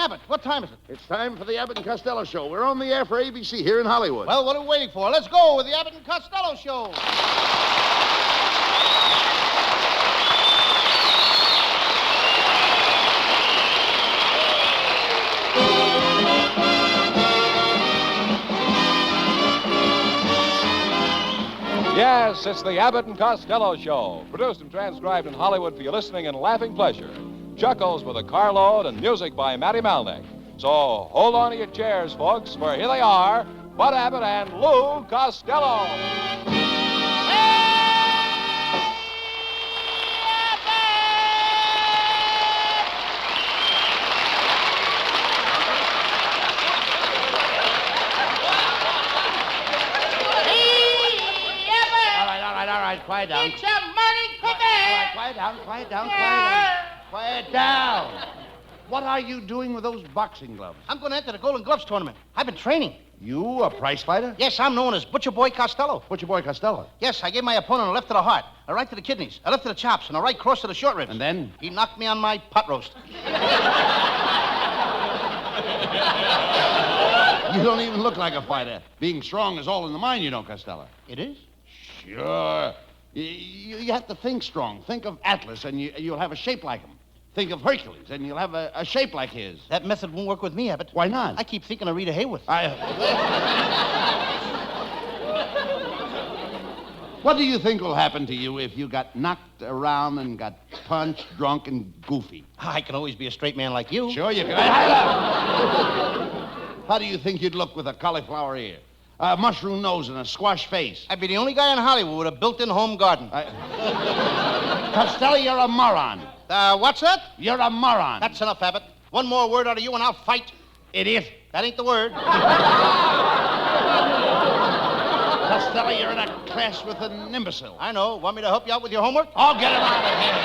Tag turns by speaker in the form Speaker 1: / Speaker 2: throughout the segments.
Speaker 1: Abbott, what time is it?
Speaker 2: It's time for the Abbott and Costello show. We're on the air for ABC here in Hollywood.
Speaker 1: Well, what are we waiting for? Let's go with the Abbott and Costello show.
Speaker 3: Yes, it's the Abbott and Costello Show, produced and transcribed in Hollywood for your listening and laughing pleasure. Chuckles with a carload and music by Matty Malnick. So hold on to your chairs, folks, for here they are, Bud Abbott and Lou Costello.
Speaker 1: Quiet down.
Speaker 4: Get your money, come here.
Speaker 1: Quiet down. Quiet down.
Speaker 2: What are you doing with those boxing gloves?
Speaker 1: I'm going to enter the Golden Gloves tournament. I've been training.
Speaker 2: You, a prize fighter?
Speaker 1: Yes, I'm known as Butcher Boy Costello.
Speaker 2: Butcher Boy Costello.
Speaker 1: Yes, I gave my opponent a left to the heart, a right to the kidneys, a left to the chops, and a right cross to the short ribs.
Speaker 2: And then?
Speaker 1: He knocked me on my pot roast.
Speaker 2: You don't even look like a fighter. Being strong is all in the mind, you know, Costello.
Speaker 1: It is?
Speaker 2: Sure. You have to think strong. Think of Atlas, and you'll have a shape like him. Think of Hercules, and you'll have a shape like his.
Speaker 1: That method won't work with me, Abbott.
Speaker 2: Why not?
Speaker 1: I keep thinking of Rita Hayworth.
Speaker 2: What do you think will happen to you if you got knocked around and got punched, drunk, and goofy?
Speaker 1: I can always be a straight man like you.
Speaker 2: Sure you can. How do you think you'd look with a cauliflower ear, a mushroom nose, and a squash face?
Speaker 1: I'd be the only guy in Hollywood with a built-in home garden.
Speaker 2: Costello, you're a moron.
Speaker 1: What's that?
Speaker 2: You're a moron.
Speaker 1: That's enough, Abbott. One more word out of you and I'll fight.
Speaker 2: Idiot.
Speaker 1: That ain't the word.
Speaker 2: Costello, you're in a class with an imbecile.
Speaker 1: I know. Want me to help you out with your homework?
Speaker 2: I'll get him out of here.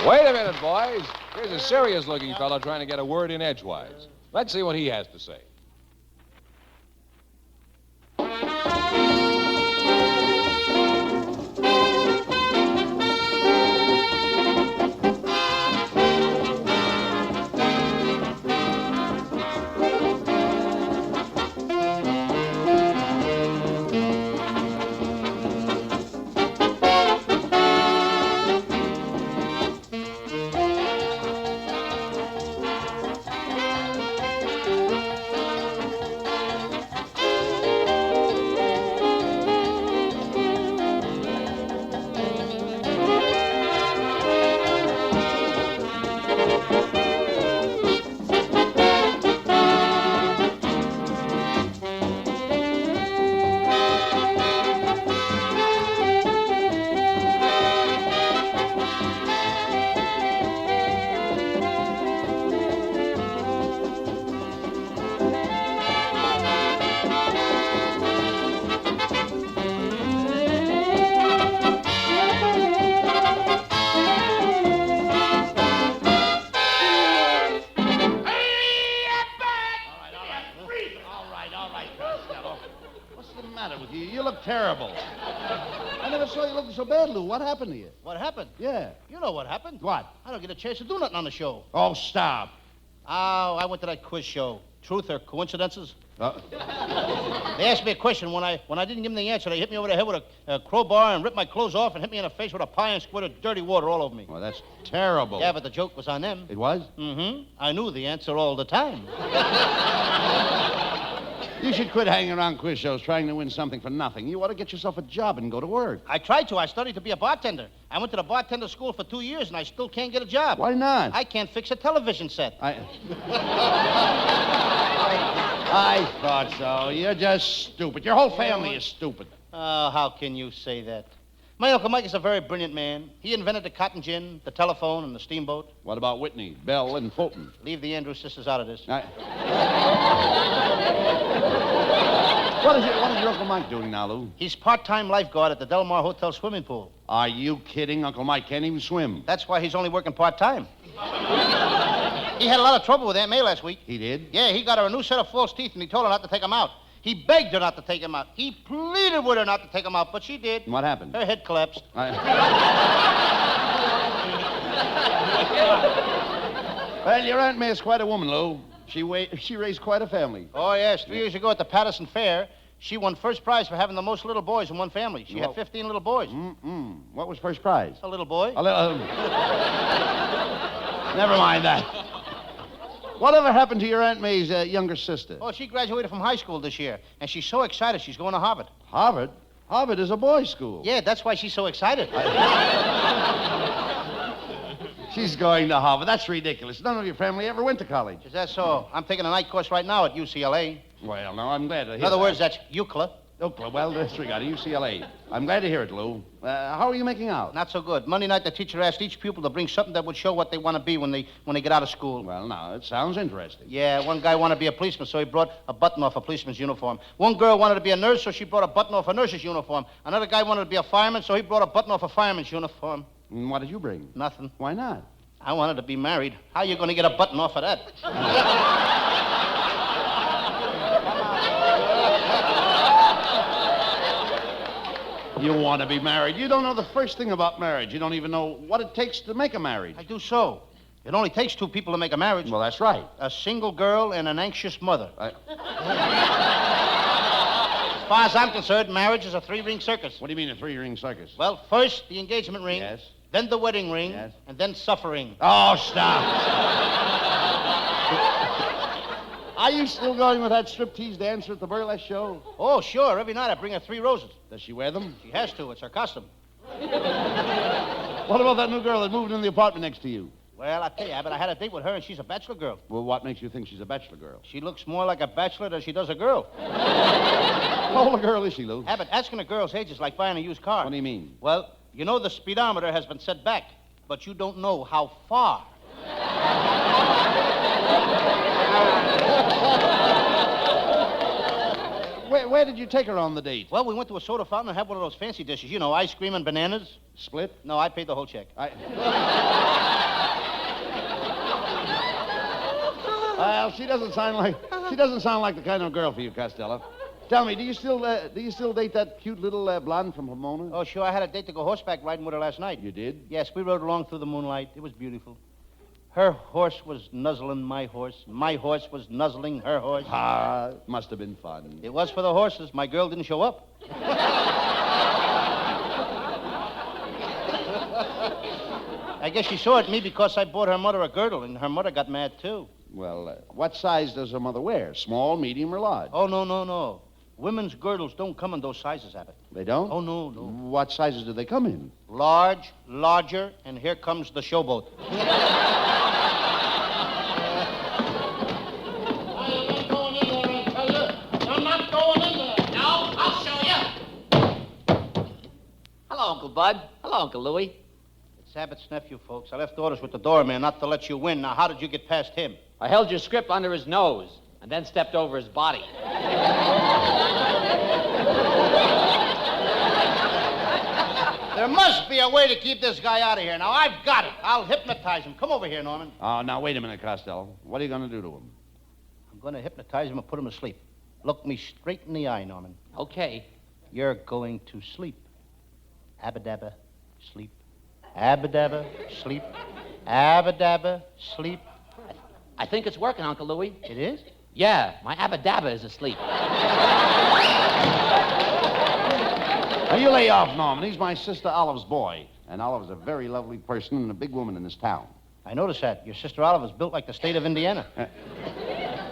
Speaker 3: Wait a minute, boys. Here's a serious-looking fellow trying to get a word in edgewise. Let's see what he has to say.
Speaker 2: Terrible. I never saw you looking so bad, Lou. What happened to you?
Speaker 1: What happened?
Speaker 2: Yeah.
Speaker 1: You know what happened.
Speaker 2: What?
Speaker 1: I don't get a chance to do nothing on the show.
Speaker 2: Oh, stop.
Speaker 1: Oh, I went to that quiz show. Truth or coincidences? They asked me a question. When I didn't give them the answer, they hit me over the head with a crowbar and ripped my clothes off and hit me in the face with a pie and squirted dirty water all over me.
Speaker 2: Well, that's terrible.
Speaker 1: Yeah, but the joke was on them.
Speaker 2: It was?
Speaker 1: Mm-hmm. I knew the answer all the time.
Speaker 2: You should quit hanging around quiz shows trying to win something for nothing. You ought to get yourself a job and go to work.
Speaker 1: I tried to. I studied to be a bartender. I went to the bartender school for 2 years, and I still can't get a job.
Speaker 2: Why not?
Speaker 1: I can't fix a television set.
Speaker 2: I thought so. You're just stupid. Your whole family is stupid.
Speaker 1: Oh, how can you say that? My Uncle Mike is a very brilliant man. He invented the cotton gin, the telephone, and the steamboat.
Speaker 2: What about Whitney, Bell, and Fulton?
Speaker 1: Leave the Andrews sisters out of this.
Speaker 2: What is your Uncle Mike doing now, Lou?
Speaker 1: He's part-time lifeguard at the Del Mar Hotel swimming pool.
Speaker 2: Are you kidding? Uncle Mike can't even swim.
Speaker 1: That's why he's only working part-time. He had a lot of trouble with Aunt May last week.
Speaker 2: He did?
Speaker 1: Yeah, he got her a new set of false teeth, and he told her not to take them out. He begged her not to take him out. He pleaded with her not to take him out, but she did.
Speaker 2: What happened?
Speaker 1: Her head collapsed.
Speaker 2: Well, your Aunt May is quite a woman, Lou. She raised quite a family.
Speaker 1: Oh, yes. 3 years ago at the Patterson Fair, she won first prize for having the most little boys in one family. She had 15 little boys.
Speaker 2: What was first prize?
Speaker 1: A little boy.
Speaker 2: Never mind that. Whatever happened to your Aunt May's younger sister?
Speaker 1: Oh, she graduated from high school this year, and she's so excited she's going to Harvard.
Speaker 2: Harvard? Harvard is a boys' school.
Speaker 1: Yeah, that's why she's so excited.
Speaker 2: She's going to Harvard. That's ridiculous. None of your family ever went to college.
Speaker 1: Is that so? I'm taking a night course right now at UCLA.
Speaker 2: Well, no, I'm glad to hear
Speaker 1: In other words, that's UCLA.
Speaker 2: Oakland. Well, disregard it. UCLA. I'm glad to hear it, Lou. How are you making out?
Speaker 1: Not so good. Monday night, the teacher asked each pupil to bring something that would show what they want to be when they get out of school.
Speaker 2: Well, now, it sounds interesting.
Speaker 1: Yeah, one guy wanted to be a policeman, so he brought a button off a policeman's uniform. One girl wanted to be a nurse, so she brought a button off a nurse's uniform. Another guy wanted to be a fireman, so he brought a button off a fireman's uniform.
Speaker 2: And what did you bring?
Speaker 1: Nothing.
Speaker 2: Why not?
Speaker 1: I wanted to be married. How are you going to get a button off of that?
Speaker 2: You want to be married. You don't know the first thing about marriage. You don't even know what it takes to make a marriage.
Speaker 1: I do so. It only takes 2 people to make a marriage.
Speaker 2: Well, that's right.
Speaker 1: A single girl and an anxious mother. As far as I'm concerned, marriage is a 3-ring circus.
Speaker 2: What do you mean a 3-ring circus?
Speaker 1: Well, first the engagement ring.
Speaker 2: Yes.
Speaker 1: Then the wedding ring.
Speaker 2: Yes.
Speaker 1: And then suffering.
Speaker 2: Oh, stop. Are you still going with that striptease dancer at the burlesque show?
Speaker 1: Oh, sure. Every night I bring her 3 roses.
Speaker 2: Does she wear them?
Speaker 1: She has to. It's her custom.
Speaker 2: What about that new girl that moved in the apartment next to you?
Speaker 1: Well, I tell you, Abbott, I had a date with her, and she's a bachelor girl.
Speaker 2: Well, what makes you think she's a bachelor girl?
Speaker 1: She looks more like a bachelor than she does a girl.
Speaker 2: How old a girl is she, Lou?
Speaker 1: Abbott, asking a girl's age is like buying a used car.
Speaker 2: What do you mean?
Speaker 1: Well, you know the speedometer has been set back, but you don't know how far.
Speaker 2: Where did you take her on the date?
Speaker 1: Well, we went to a soda fountain and had one of those fancy dishes. You know, ice cream and bananas.
Speaker 2: Split?
Speaker 1: No, I paid the whole check.
Speaker 2: Well, she doesn't sound like the kind of girl for you, Costello. Tell me, do you still date that cute little blonde from Pomona?
Speaker 1: Oh, sure. I had a date to go horseback riding with her last night.
Speaker 2: You did?
Speaker 1: Yes, we rode along through the moonlight. It was beautiful. Her horse was nuzzling my horse. My horse was nuzzling her horse.
Speaker 2: Ah, it must have been fun.
Speaker 1: It was for the horses. My girl didn't show up. I guess she saw at me because I bought her mother a girdle, and her mother got mad, too.
Speaker 2: Well, what size does her mother wear? Small, medium, or large?
Speaker 1: Oh, no. Women's girdles don't come in those sizes, Abbott.
Speaker 2: They don't?
Speaker 1: Oh, no.
Speaker 2: What sizes do they come in?
Speaker 1: Large, larger, and here comes the showboat.
Speaker 5: Hello, Uncle Bud. Hello, Uncle Louie.
Speaker 1: It's Abbott's nephew, folks. I left orders with the doorman not to let you win. Now, how did you get past him?
Speaker 5: I held your script under his nose and then stepped over his body.
Speaker 1: There must be a way to keep this guy out of here. Now, I've got it. I'll hypnotize him. Come over here, Norman.
Speaker 2: Oh, now, wait a minute, Costello. What are you going to do to him?
Speaker 1: I'm going to hypnotize him and put him to sleep. Look me straight in the eye, Norman.
Speaker 5: Okay.
Speaker 1: You're going to sleep. Abba-dabba, sleep. Abba-dabba, sleep. Abba-dabba, sleep.
Speaker 5: I think it's working, Uncle Louie.
Speaker 1: It is?
Speaker 5: Yeah, my Abba-dabba is asleep.
Speaker 2: Now, you lay off, Norman. He's my sister Olive's boy. And Olive's a very lovely person and a big woman in this town.
Speaker 1: I noticed that. Your sister Olive is built like the state of Indiana.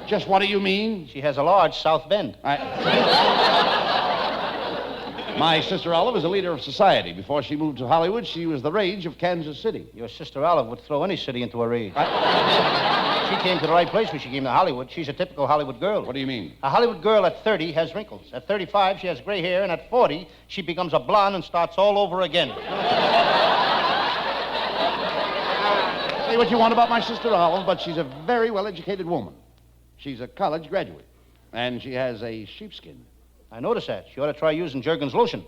Speaker 2: Just what do you mean?
Speaker 1: She has a large South Bend.
Speaker 2: My sister Olive is a leader of society. Before she moved to Hollywood, she was the rage of Kansas City.
Speaker 1: Your sister Olive would throw any city into a rage. She came to the right place when she came to Hollywood. She's a typical Hollywood girl.
Speaker 2: What do you mean?
Speaker 1: A Hollywood girl at 30 has wrinkles. At 35, she has gray hair. And at 40, she becomes a blonde and starts all over again.
Speaker 2: Say what you want about my sister Olive, but she's a very well-educated woman. She's a college graduate. And she has a sheepskin.
Speaker 1: I noticed that. She ought to try using Jergens lotion.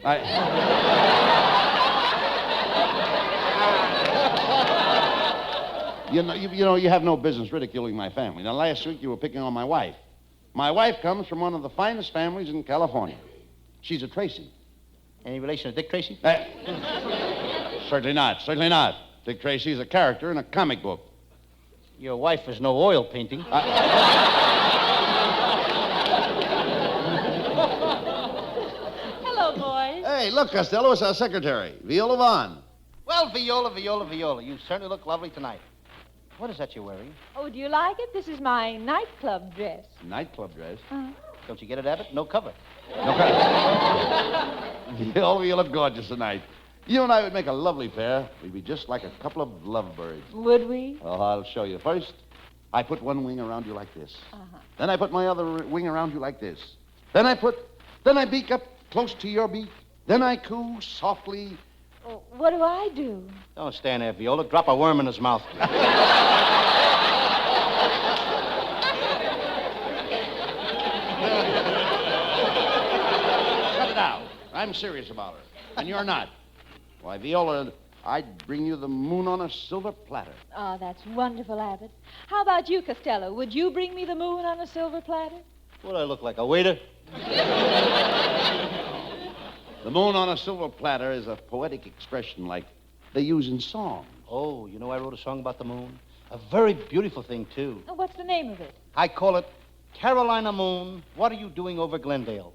Speaker 2: You know, you have no business ridiculing my family. Now, last week you were picking on my wife. My wife comes from one of the finest families in California. She's a Tracy.
Speaker 1: Any relation to Dick Tracy?
Speaker 2: Certainly not. Certainly not. Dick Tracy is a character in a comic book.
Speaker 1: Your wife is no oil painting.
Speaker 4: Hello, boys.
Speaker 2: Hey, look, Costello, it's our secretary, Viola Vaughn.
Speaker 1: Well, Viola, you certainly look lovely tonight. What is that you're wearing?
Speaker 4: Oh, do you like it? This is my nightclub dress.
Speaker 2: Nightclub dress.
Speaker 1: Don't you get it, Abbott? No cover.
Speaker 2: Viola, you look gorgeous tonight. You and I would make a lovely pair. We'd be just like a couple of lovebirds.
Speaker 4: Would we?
Speaker 2: Oh, I'll show you. First, I put one wing around you like this.
Speaker 4: Uh-huh.
Speaker 2: Then I put my other wing around you like this. Then I beak up close to your beak. Then I coo softly.
Speaker 4: Oh, what do I do?
Speaker 1: Don't stand there, Viola. Drop a worm in his mouth.
Speaker 2: Cut it out. I'm serious about her. And you're not. Why, Viola, I'd bring you the moon on a silver platter.
Speaker 4: Oh, that's wonderful, Abbott. How about you, Costello? Would you bring me the moon on a silver platter?
Speaker 1: What do I look like, a waiter?
Speaker 2: The moon on a silver platter is a poetic expression like they use in song.
Speaker 1: Oh, you know I wrote a song about the moon? A very beautiful thing, too.
Speaker 4: Oh, what's the name of it?
Speaker 1: I call it Carolina Moon, What Are You Doing Over Glendale?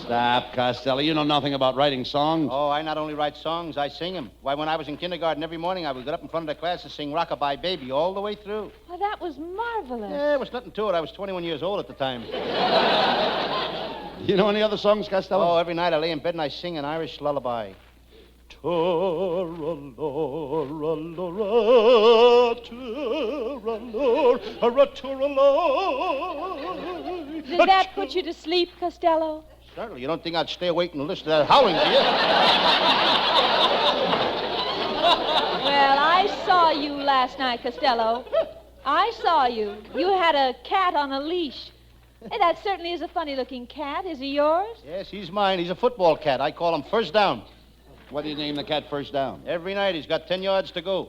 Speaker 2: Stop, Costello. You know nothing about writing songs.
Speaker 1: Oh, I not only write songs, I sing them. Why, when I was in kindergarten every morning, I would get up in front of the class and sing Rockabye Baby all the way through.
Speaker 4: Oh, that was marvelous.
Speaker 1: Yeah, there was nothing to it. I was 21 years old at the time.
Speaker 2: You know any other songs, Costello?
Speaker 1: Oh, every night I lay in bed and I sing an Irish lullaby.
Speaker 4: Did that put you to sleep, Costello?
Speaker 1: Certainly. You don't think I'd stay awake and listen to that howling, do you?
Speaker 4: Well, I saw you last night, Costello. I saw you. You had a cat on a leash. Hey, that certainly is a funny-looking cat. Is he yours?
Speaker 1: Yes, he's mine. He's a football cat. I call him First Down.
Speaker 2: What do you name the cat First Down?
Speaker 1: Every night he's got 10 yards to go.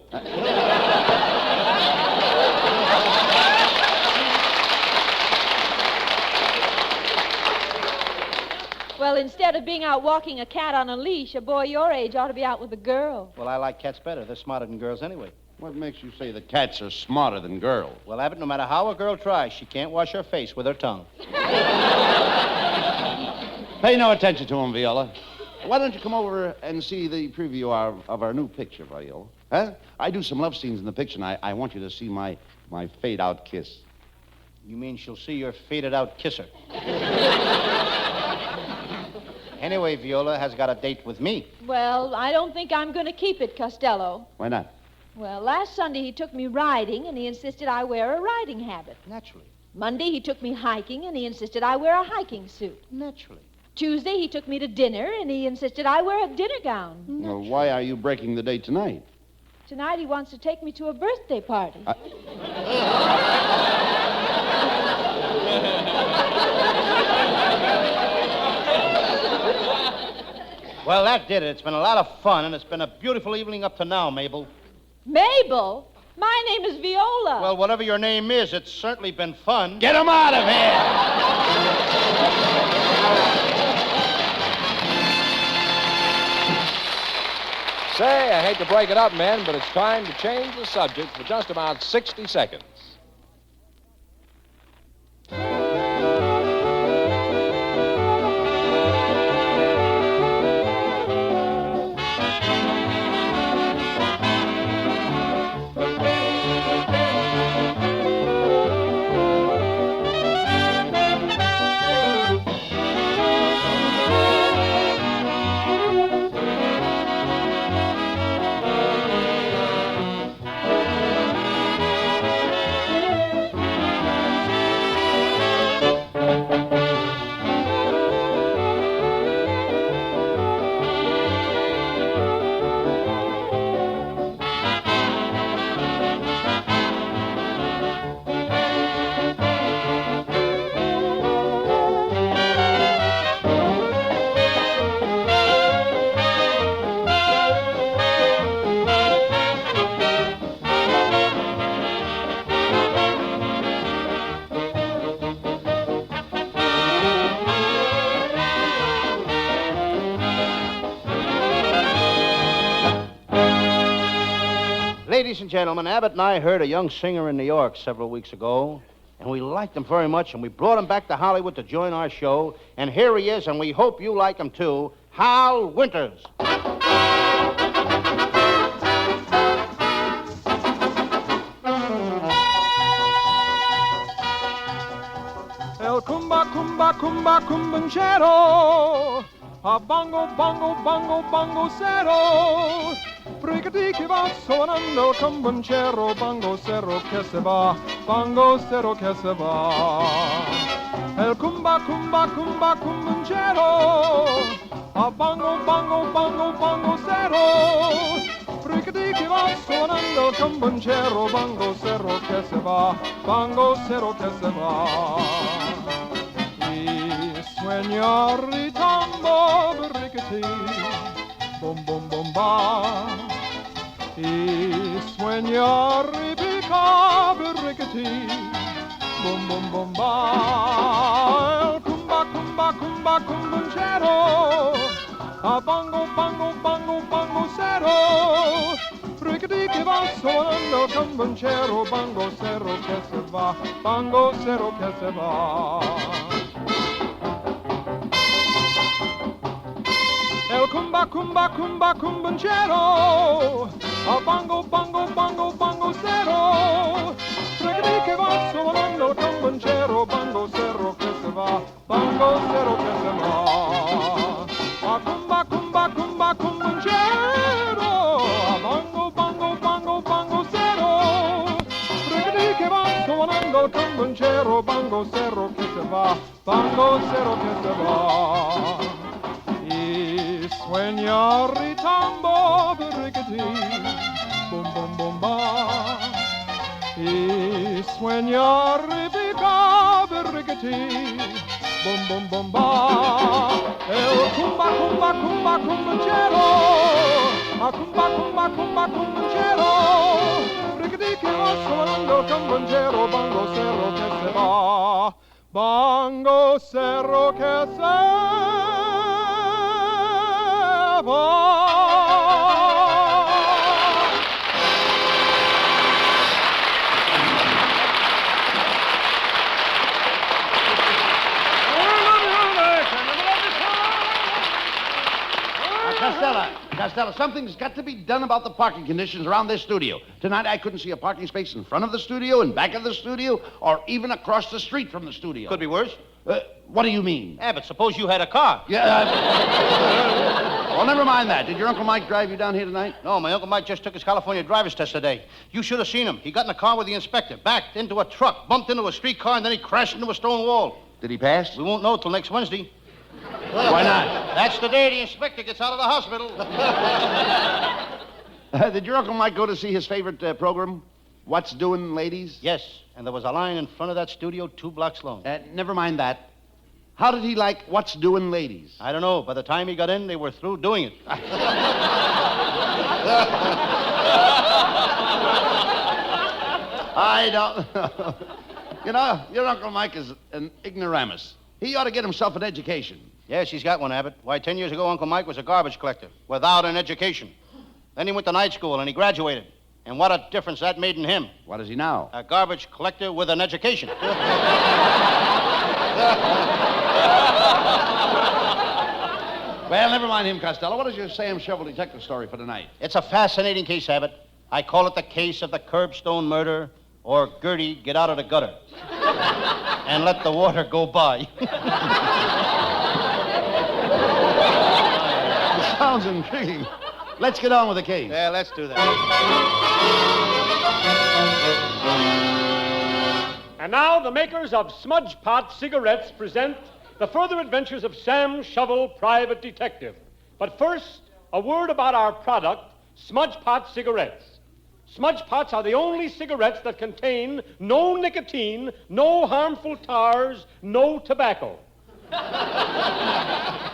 Speaker 4: Well, instead of being out walking a cat on a leash, a boy your age ought to be out with a girl.
Speaker 1: Well, I like cats better. They're smarter than girls anyway.
Speaker 2: What makes you say that cats are smarter than girls?
Speaker 1: Well, Abbott, no matter how a girl tries, she can't wash her face with her tongue.
Speaker 2: Pay no attention to him, Viola. Why don't you come over and see the preview of our new picture, Viola? Huh? I do some love scenes in the picture, and I want you to see my fade-out kiss.
Speaker 1: You mean she'll see your faded-out kisser? Anyway, Viola has got a date with me.
Speaker 4: Well, I don't think I'm going to keep it, Costello.
Speaker 2: Why not?
Speaker 4: Well, last Sunday he took me riding, and he insisted I wear a riding habit.
Speaker 1: Naturally.
Speaker 4: Monday he took me hiking, and he insisted I wear a hiking suit.
Speaker 1: Naturally.
Speaker 4: Tuesday he took me to dinner, and he insisted I wear a dinner gown.
Speaker 2: Well, why are you breaking the date tonight?
Speaker 4: Tonight he wants to take me to a birthday party.
Speaker 1: Well, that did it. It's been a lot of fun, and it's been a beautiful evening up to now, Mabel.
Speaker 4: Mabel? My name is Viola.
Speaker 1: Well, whatever your name is, it's certainly been fun.
Speaker 2: Get him out of here!
Speaker 3: Say, I hate to break it up, men, but it's time to change the subject for just about 60 seconds.
Speaker 1: gentlemen, Abbott and I heard a young singer in New York several weeks ago, and we liked him very much, and we brought him back to Hollywood to join our show, and here he is, and we hope you like him too, Hal Winters.
Speaker 6: El cumba, cumba, cumba, cumbanchero. A bongo, bongo, bongo, bongo cero. Brigadi que va sonando el cumbanchero. Bongo cero que se va. Bongo cero que se va. El cumba, cumba, cumba, cumbanchero. A bongo, bongo, bongo, bongo cero. Brigadi que va sonando el cumbanchero. Bongo cero que se va. Bongo cero que se va. Sueña ritambo brickety, bum bum bum ba. Y sueña ribica brickety, bum bum bum ba. El cumba cumba cumba cumbanchero, a bongo bongo bongo bongo cero. Brickety que va sonando cumbanchero, bongo cero que se va, bongo cero que se va. El cumba, cumba, cumba, cumbanchero. A bongo, bongo, bongo, bongo cero. Brickety que va sonando el cumbanchero. Bongo cero que se va. Bongo cero que se va. A cumba, cumba, cumba, cumbanchero. A bongo, bongo, bongo, bongo cero. Brickety que va sonando el cumbanchero. Bongo cero que se va. Bongo cero que se va. Sueña ritambo brickety, bum bum bum ba. Y sueña ribica brickety, bum bum bum ba. El cumba cumba cumba cumbanchero, a cumba cumba cumba cumbanchero. Brickety que va sonando el cumbanchero, bongo cerro que se va, bongo cerro que se va.
Speaker 2: Costello, something's got to be done about the parking conditions around this studio. Tonight I couldn't see a parking space in front of the studio, in back of the studio, or even across the street from the studio.
Speaker 1: Could be worse.
Speaker 2: What do you mean?
Speaker 1: Abbott, suppose you had a car.
Speaker 2: Yeah. Well, never mind that. Did your Uncle Mike drive you down here tonight?
Speaker 1: No, my Uncle Mike just took his California driver's test today. You should have seen him. He got in a car with the inspector, backed into a truck, bumped into a streetcar, and then he crashed into a stone wall.
Speaker 2: Did he pass?
Speaker 1: We won't know till next Wednesday.
Speaker 2: Why not?
Speaker 1: That's the day the inspector gets out of the hospital.
Speaker 2: Did your Uncle Mike go to see his favorite program, What's Doing, Ladies?
Speaker 1: Yes, and there was a line in front of that studio 2 blocks long.
Speaker 2: Never mind that. How did he like What's Doing, Ladies?
Speaker 1: I don't know. By the time he got in, they were through doing it.
Speaker 2: I don't know. You know, your Uncle Mike is an ignoramus. He ought to get himself an education.
Speaker 1: Yes, he's got one, Abbott. Why, 10 years ago, Uncle Mike was a garbage collector without an education. Then he went to night school, and he graduated. And what a difference that made in him.
Speaker 2: What is he now?
Speaker 1: A garbage collector with an education.
Speaker 2: Well, never mind him, Costello. What is your Sam Shovel detective story for tonight?
Speaker 1: It's a fascinating case, Abbott. I call it the case of the curbstone murder, or Gertie, get out of the gutter. And let the water go by.
Speaker 2: It sounds intriguing. Let's get on with the case.
Speaker 1: Yeah, let's do that.
Speaker 7: And now the makers of Smudge Pot cigarettes present the further adventures of Sam Shovel, Private Detective. But first, a word about our product, Smudge Pot cigarettes. Smudge Pots are the only cigarettes that contain no nicotine, no harmful tars, no tobacco.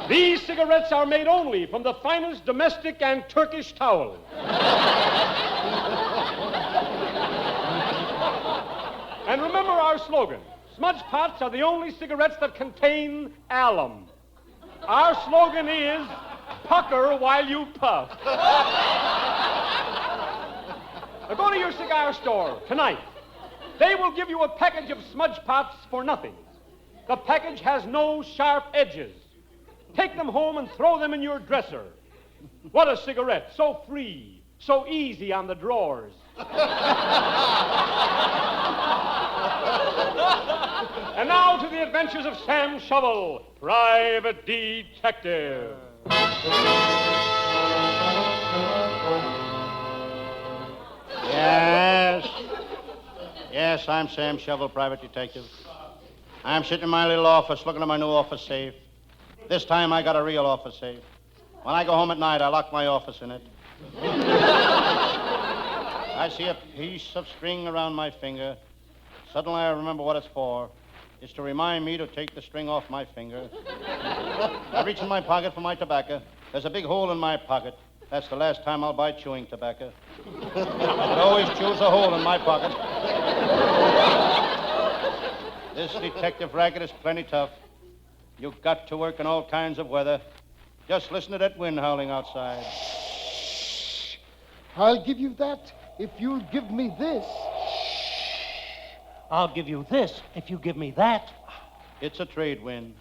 Speaker 7: These cigarettes are made only from the finest domestic and Turkish towel. And remember our slogan, Smudge Pots are the only cigarettes that contain alum. Our slogan is, pucker while you puff. Now go to your cigar store tonight. They will give you a package of smudge pots for nothing. The package has no sharp edges. Take them home and throw them in your dresser. What a cigarette, so free, so easy on the drawers. And now to the adventures of Sam Shovel, private detective.
Speaker 1: Yes, I'm Sam Shovel, private detective. I'm sitting in my little office looking at my new office safe. This time I got a real office safe. When I go home at night, I lock my office in it. I see a piece of string around my finger. Suddenly I remember what it's for. It's to remind me to take the string off my finger. I reach in my pocket for my tobacco. There's a big hole in my pocket. That's the last time I'll buy chewing tobacco. I always choose a hole in my pocket. This detective racket is plenty tough. You've got to work in all kinds of weather. Just listen to that wind howling outside.
Speaker 8: I'll give you that if you'll give me this.
Speaker 9: I'll give you this if you give me that.
Speaker 1: It's a trade wind.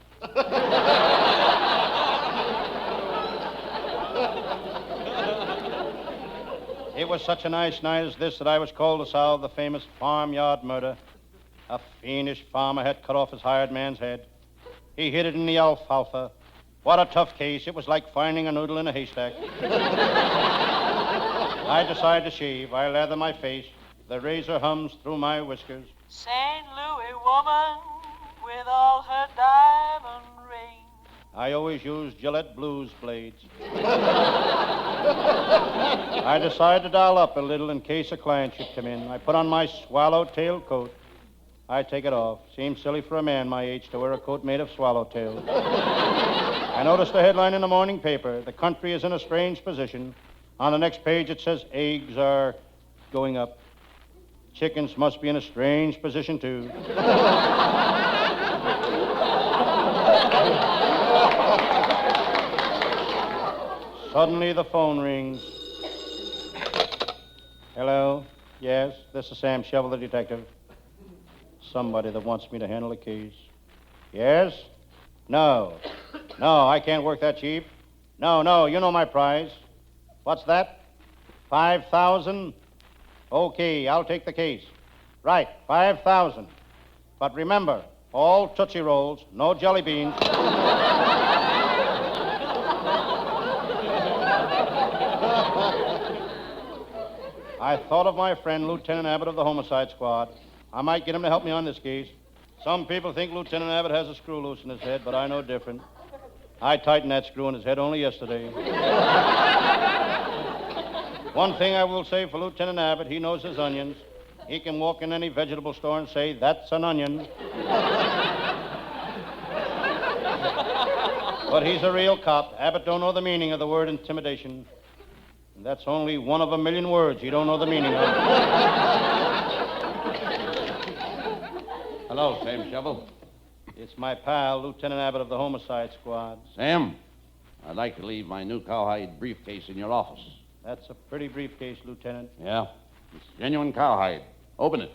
Speaker 1: It was such a nice night as this that I was called to solve the famous farmyard murder. A fiendish farmer had cut off his hired man's head. He hid it in the alfalfa. What a tough case. It was like finding a noodle in a haystack. I decide to shave. I lather my face. The razor hums through my whiskers.
Speaker 10: St. Louis woman with all her diamond rings.
Speaker 1: I always use Gillette Blues blades. I decide to doll up a little in case a client should come in. I put on my swallowtail coat. I take it off. Seems silly for a man my age to wear a coat made of swallowtail. I noticed the headline in the morning paper. The country is in a strange position. On the next page it says eggs are going up. Chickens must be in a strange position, too. Suddenly the phone rings. Hello? Yes, this is Sam Shovel, the detective. Somebody that wants me to handle a case. Yes? No. No, I can't work that cheap. No, you know my price. What's that? 5,000? Okay, I'll take the case. Right, 5,000. But remember, all Tootsie Rolls, no jelly beans. I thought of my friend, Lieutenant Abbott of the Homicide Squad. I might get him to help me on this case. Some people think Lieutenant Abbott has a screw loose in his head, but I know different. I tightened that screw in his head only yesterday. One thing I will say for Lieutenant Abbott, he knows his onions. He can walk in any vegetable store and say, that's an onion. But he's a real cop. Abbott don't know the meaning of the word intimidation. And that's only one of a million words he don't know the meaning of.
Speaker 2: Hello, Sam Shovel.
Speaker 1: It's my pal, Lieutenant Abbott of the Homicide Squad.
Speaker 2: Sam, I'd like to leave my new cowhide briefcase in your office.
Speaker 1: That's a pretty briefcase, Lieutenant.
Speaker 2: Yeah, it's genuine cowhide. Open it.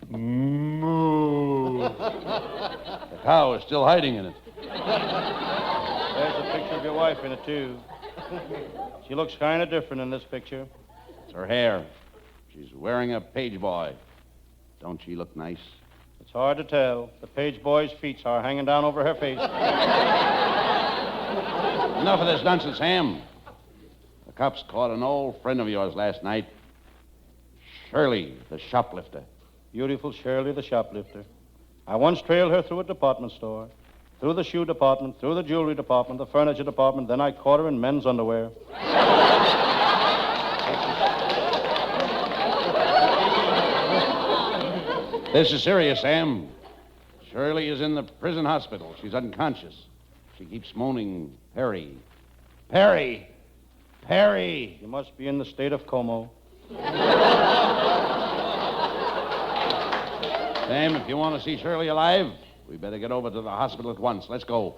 Speaker 8: Moo.
Speaker 2: The cow is still hiding in it.
Speaker 1: There's a picture of your wife in it, too. She looks kind of different in this picture.
Speaker 2: It's her hair. She's wearing a page boy. Don't she look nice?
Speaker 1: It's hard to tell. The page boy's feet are hanging down over her face.
Speaker 2: Enough of this nonsense, Sam. The cops caught an old friend of yours last night. Shirley, the shoplifter.
Speaker 1: Beautiful Shirley, the shoplifter. I once trailed her through a department store, through the shoe department, through the jewelry department, the furniture department, then I caught her in men's underwear.
Speaker 2: This is serious, Sam. Shirley is in the prison hospital. She's unconscious. She keeps moaning, Perry. Perry! Perry!
Speaker 1: You must be in the state of Como.
Speaker 2: Sam, if you want to see Shirley alive, we better get over to the hospital at once. Let's go.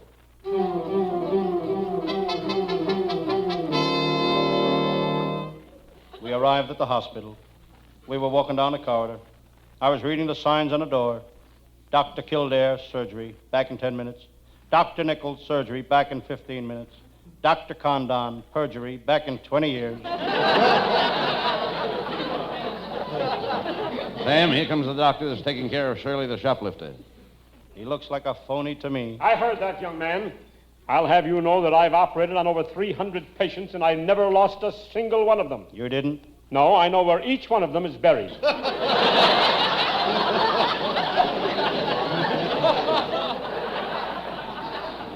Speaker 1: We arrived at the hospital. We were walking down the corridor. I was reading the signs on the door. Dr. Kildare, surgery, back in 10 minutes. Dr. Nichols, surgery, back in 15 minutes. Dr. Condon, perjury, back in 20 years.
Speaker 2: Sam, here comes the doctor that's taking care of Shirley the shoplifter.
Speaker 1: He looks like a phony to me.
Speaker 7: I heard that, young man. I'll have you know that I've operated on over 300 patients, and I never lost a single one of them.
Speaker 1: You didn't?
Speaker 7: No, I know where each one of them is buried.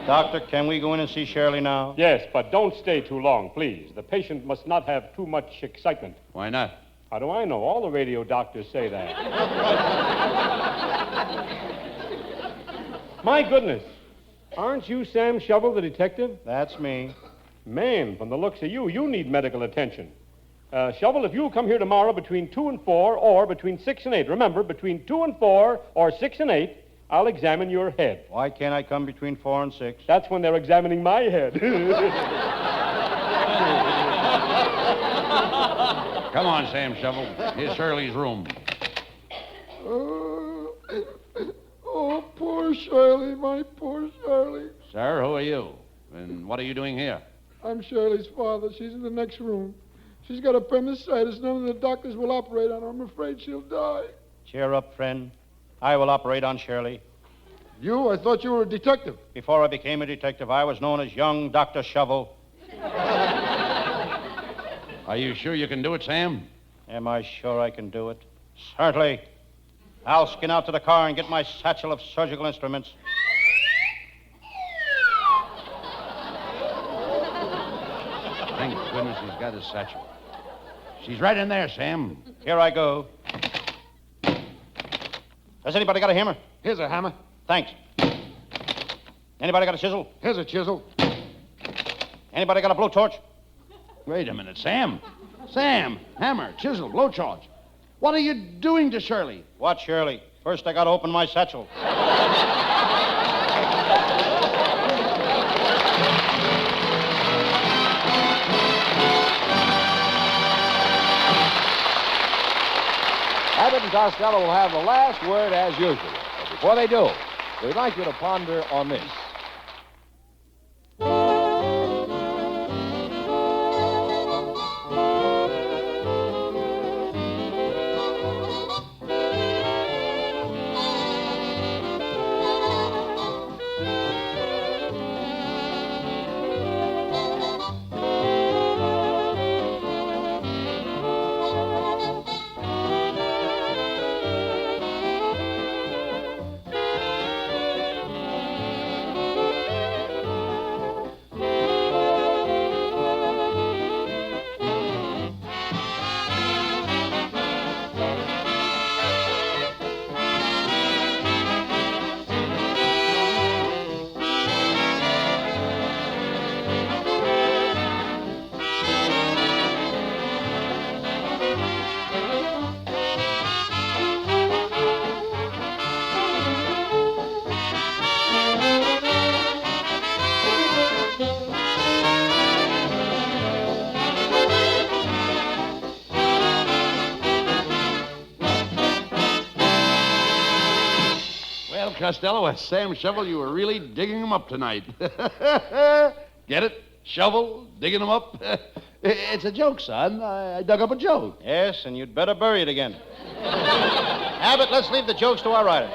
Speaker 1: Doctor, can we go in and see Shirley now?
Speaker 7: Yes, but don't stay too long, please. The patient must not have too much excitement.
Speaker 2: Why not?
Speaker 7: How do I know? All the radio doctors say that. My goodness. Aren't you Sam Shovel, the detective?
Speaker 1: That's me.
Speaker 7: Man, from the looks of you, you need medical attention. Shovel, if you'll come here tomorrow between 2 and 4 or between 6 and 8, remember, between 2 and 4 or 6 and 8, I'll examine your head.
Speaker 1: Why can't I come between 4 and 6?
Speaker 7: That's when they're examining my head.
Speaker 2: Come on, Sam Shovel. Here's Shirley's room.
Speaker 8: Oh, poor Shirley, my poor Shirley.
Speaker 2: Sir, who are you? And what are you doing here?
Speaker 8: I'm Shirley's father. She's in the next room. She's got appendicitis. None of the doctors will operate on her. I'm afraid she'll die.
Speaker 1: Cheer up, friend. I will operate on Shirley.
Speaker 8: You? I thought you were a detective.
Speaker 1: Before I became a detective, I was known as young Dr. Shovel.
Speaker 2: Are you sure you can do it, Sam?
Speaker 1: Am I sure I can do it? Certainly. I'll skin out to the car and get my satchel of surgical instruments.
Speaker 2: Thank goodness he's got his satchel. She's right in there, Sam.
Speaker 1: Here I go. Has anybody got a hammer?
Speaker 8: Here's a hammer.
Speaker 1: Thanks. Anybody got a chisel?
Speaker 8: Here's a chisel.
Speaker 1: Anybody got a blowtorch?
Speaker 2: Wait a minute, Sam. Sam, hammer, chisel, blowtorch. What are you doing to Shirley?
Speaker 1: What, Shirley? First, I got to open my satchel.
Speaker 3: Abbott and Costello will have the last word as usual. But before they do, we'd like you to ponder on this.
Speaker 2: Costello, Sam Shovel, you were really digging them up tonight. Get it? Shovel, digging them up? It's a joke, son. I dug up a joke.
Speaker 1: Yes, and you'd better bury it again. Abbott, let's leave the jokes to our writer.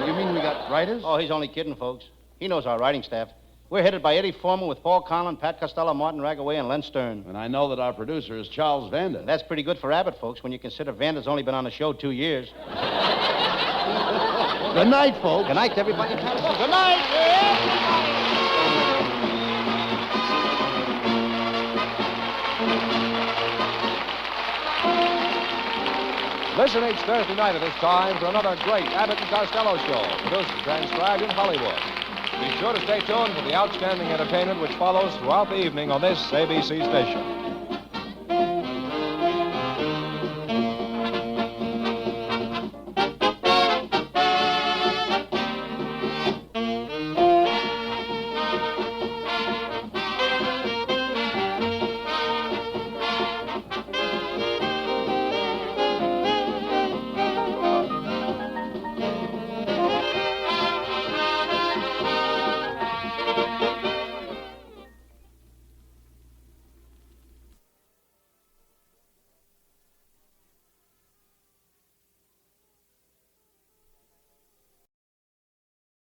Speaker 2: You mean we got writers?
Speaker 1: Oh, he's only kidding, folks. He knows our writing staff. We're headed by Eddie Foreman with Paul Conlon, Pat Costello, Martin Ragaway, and Len Stern.
Speaker 2: And I know that our producer is Charles Vander.
Speaker 1: That's pretty good for Abbott, folks, when you consider Vander's only been on the show 2 years.
Speaker 2: Good night, folks.
Speaker 1: Good night to everybody in town. Good night.
Speaker 3: Listen each Thursday night at this time for another great Abbott and Costello show, produced and transcribed in Hollywood. Be sure to stay tuned for the outstanding entertainment which follows throughout the evening on this ABC station.